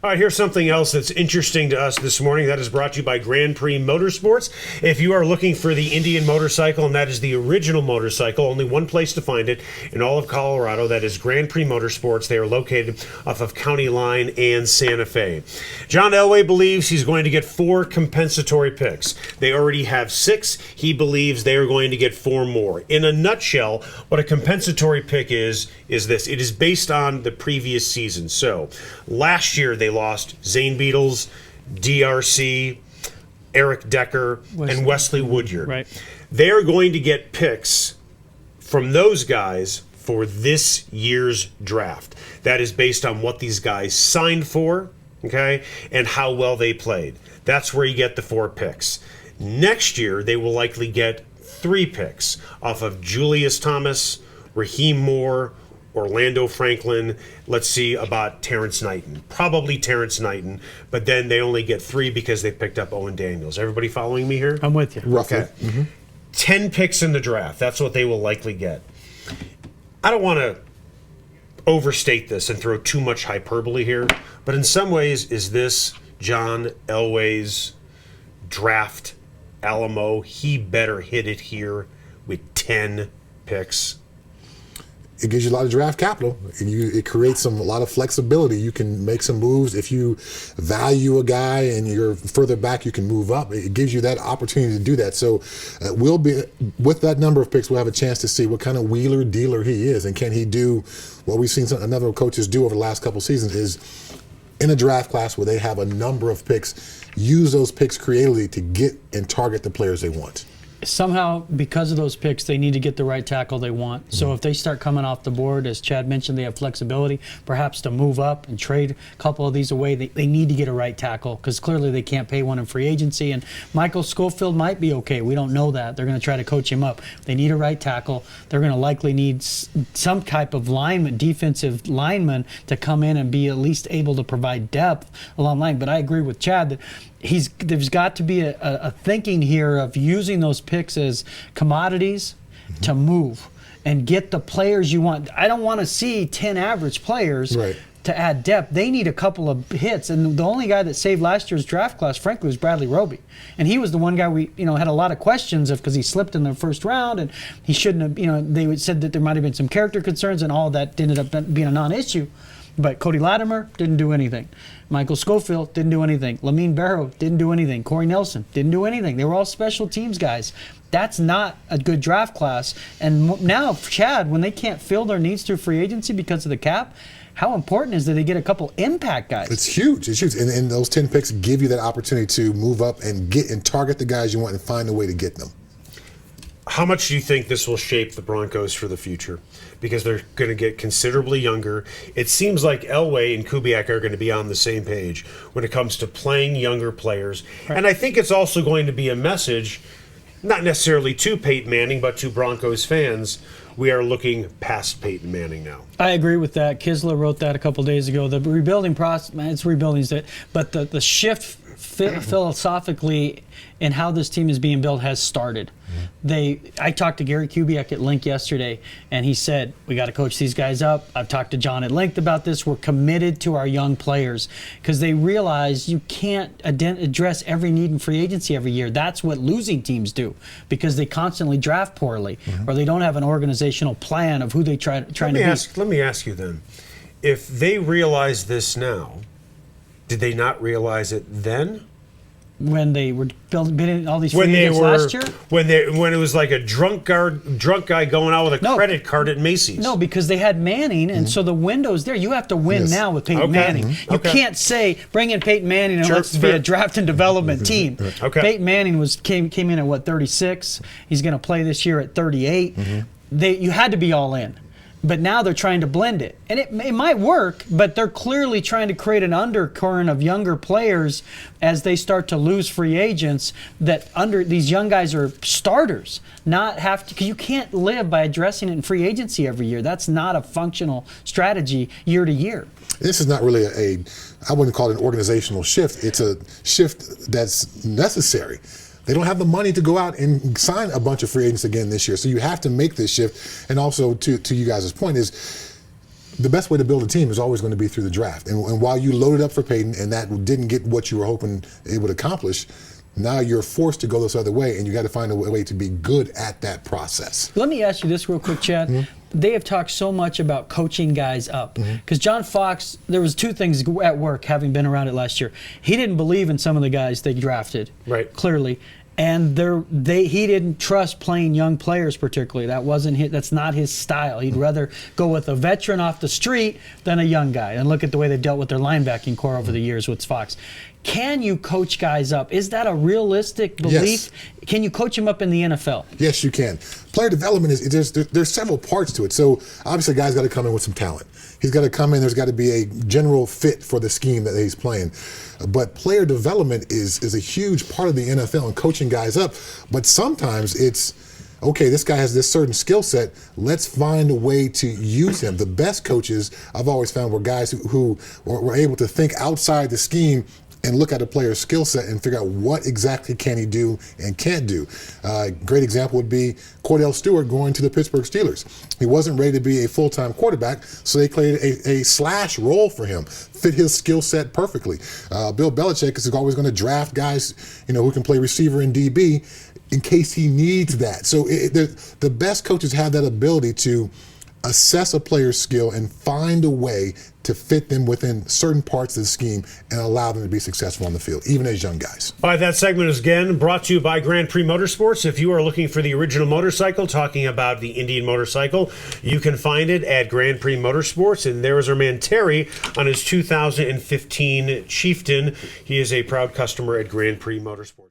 All right, here's something else that's interesting to us this morning. That is brought to you by Grand Prix Motorsports. If you are looking for the Indian motorcycle, and that is the original motorcycle, only one place to find it in all of Colorado. That is Grand Prix Motorsports. They are located off of County Line and Santa Fe. John Elway believes he's going to get 4 compensatory picks. They already have 6. He believes they are going to get 4 more. In a nutshell, what a compensatory pick is this. It is based on the previous season. So last year they lost Zane Beetles, DRC, Eric Decker, and Wesley Woodyard. Right. They are going to get picks from those guys for this year's draft. That is based on what these guys signed for, okay, and how well they played. That's where you get the 4 picks. Next year, they will likely get 3 picks off of Julius Thomas, Raheem Moore, Orlando Franklin. Let's see about Terrence Knighton. Probably Terrence Knighton, but then they only get 3 because they picked up Owen Daniels. Everybody following me here? I'm with you. Roughly. Okay. Mm-hmm. 10 picks in the draft. That's what they will likely get. I don't want to overstate this and throw too much hyperbole here, but in some ways, is this John Elway's draft Alamo? He better hit it here with 10 picks. It gives you a lot of draft capital. It creates a lot of flexibility. You can make some moves. If you value a guy and you're further back, you can move up. It gives you that opportunity to do that. So we'll be, with that number of picks, we'll have a chance to see what kind of wheeler dealer he is, and can he do what we've seen a number of coaches do over the last couple seasons is in a draft class where they have a number of picks, use those picks creatively to get and target the players they want. Somehow, because of those picks, they need to get the right tackle they want. So if they start coming off the board, as Chad mentioned, they have flexibility, perhaps to move up and trade a couple of these away. They need to get a right tackle because clearly they can't pay one in free agency. And Michael Schofield might be okay. We don't know that. They're going to try to coach him up. They need a right tackle. They're going to likely need some type of lineman, defensive lineman, to come in and be at least able to provide depth along the line. But I agree with Chad that there's got to be a thinking here of using those picks as commodities to move and get the players you want. I don't want to see 10 average players to add depth. They need a couple of hits. And the only guy that saved last year's draft class, frankly, was Bradley Roby. And he was the one guy we had a lot of questions of because he slipped in the first round and he shouldn't have, they said that there might have been some character concerns and all that ended up being a non-issue. But Cody Latimer didn't do anything. Michael Schofield didn't do anything. Lamine Barrow didn't do anything. Corey Nelson didn't do anything. They were all special teams guys. That's not a good draft class. And now, Chad, when they can't fill their needs through free agency because of the cap, how important is it that they get a couple impact guys? It's huge. It's huge. And those 10 picks give you that opportunity to move up and get and target the guys you want and find a way to get them. How much do you think this will shape the Broncos for the future? Because they're going to get considerably younger. It seems like Elway and Kubiak are going to be on the same page when it comes to playing younger players. Right. And I think it's also going to be a message, not necessarily to Peyton Manning, but to Broncos fans. We are looking past Peyton Manning now. I agree with that. Kisler wrote that a couple days ago. The rebuilding process, man, it's rebuilding, but the shift philosophically in how this team is being built has started. I talked to Gary Kubiak at Link yesterday, and he said, we got to coach these guys up. I've talked to John at length about this. We're committed to our young players because they realize you can't address every need in free agency every year. That's what losing teams do because they constantly draft poorly or they don't have an organizational plan of who they trying to be. Let me ask you then, if they realize this now, did they not realize it then? When they were bidding all these free agents last year? When it was like a drunk guy going out with a credit card at Macy's. No, because they had Manning, and so the window's there. You have to win now with Peyton Manning. You can't say, bring in Peyton Manning and let's be a draft and development team. Peyton Manning came in at, 36? He's going to play this year at 38. You had to be all in. But now they're trying to blend it. And it might work, but they're clearly trying to create an undercurrent of younger players as they start to lose free agents that these young guys are starters, because you can't live by addressing it in free agency every year. That's not a functional strategy year to year. This is not really I wouldn't call it an organizational shift. It's a shift that's necessary. They don't have the money to go out and sign a bunch of free agents again this year. So you have to make this shift. And also, to you guys' point, is the best way to build a team is always going to be through the draft. And while you loaded up for Peyton and that didn't get what you were hoping it would accomplish, now you're forced to go this other way, and you got to find a way to be good at that process. Let me ask you this real quick, Chad. They have talked so much about coaching guys up. Because John Fox, there was two things at work, having been around it last year. He didn't believe in some of the guys they drafted, right? Clearly. And he didn't trust playing young players particularly. That's not his style. He'd rather go with a veteran off the street than a young guy. And look at the way they've dealt with their linebacking core over the years with Fox. Can you coach guys up? Is that a realistic belief? Yes. Can you coach them up in the NFL? Yes, you can. Player development there's several parts to it. So obviously, a guy's got to come in with some talent. He's got to come in. There's got to be a general fit for the scheme that he's playing. But player development is a huge part of the NFL and coaching guys up. But sometimes it's, okay, this guy has this certain skill set. Let's find a way to use him. The best coaches I've always found were guys who were able to think outside the scheme and look at a player's skill set and figure out what exactly can he do and can't do. Great example would be Cordell Stewart going to the Pittsburgh Steelers. He wasn't ready to be a full-time quarterback, so they created a slash role for him, fit his skill set perfectly. Bill Belichick is always going to draft guys, who can play receiver and DB in case he needs that. So the best coaches have that ability to assess a player's skill and find a way to fit them within certain parts of the scheme and allow them to be successful on the field, even as young guys. All right, that segment is again brought to you by Grand Prix Motorsports. If you are looking for the original motorcycle, talking about the Indian motorcycle, you can find it at Grand Prix Motorsports. And there is our man Terry on his 2015 Chieftain. He is a proud customer at Grand Prix Motorsports.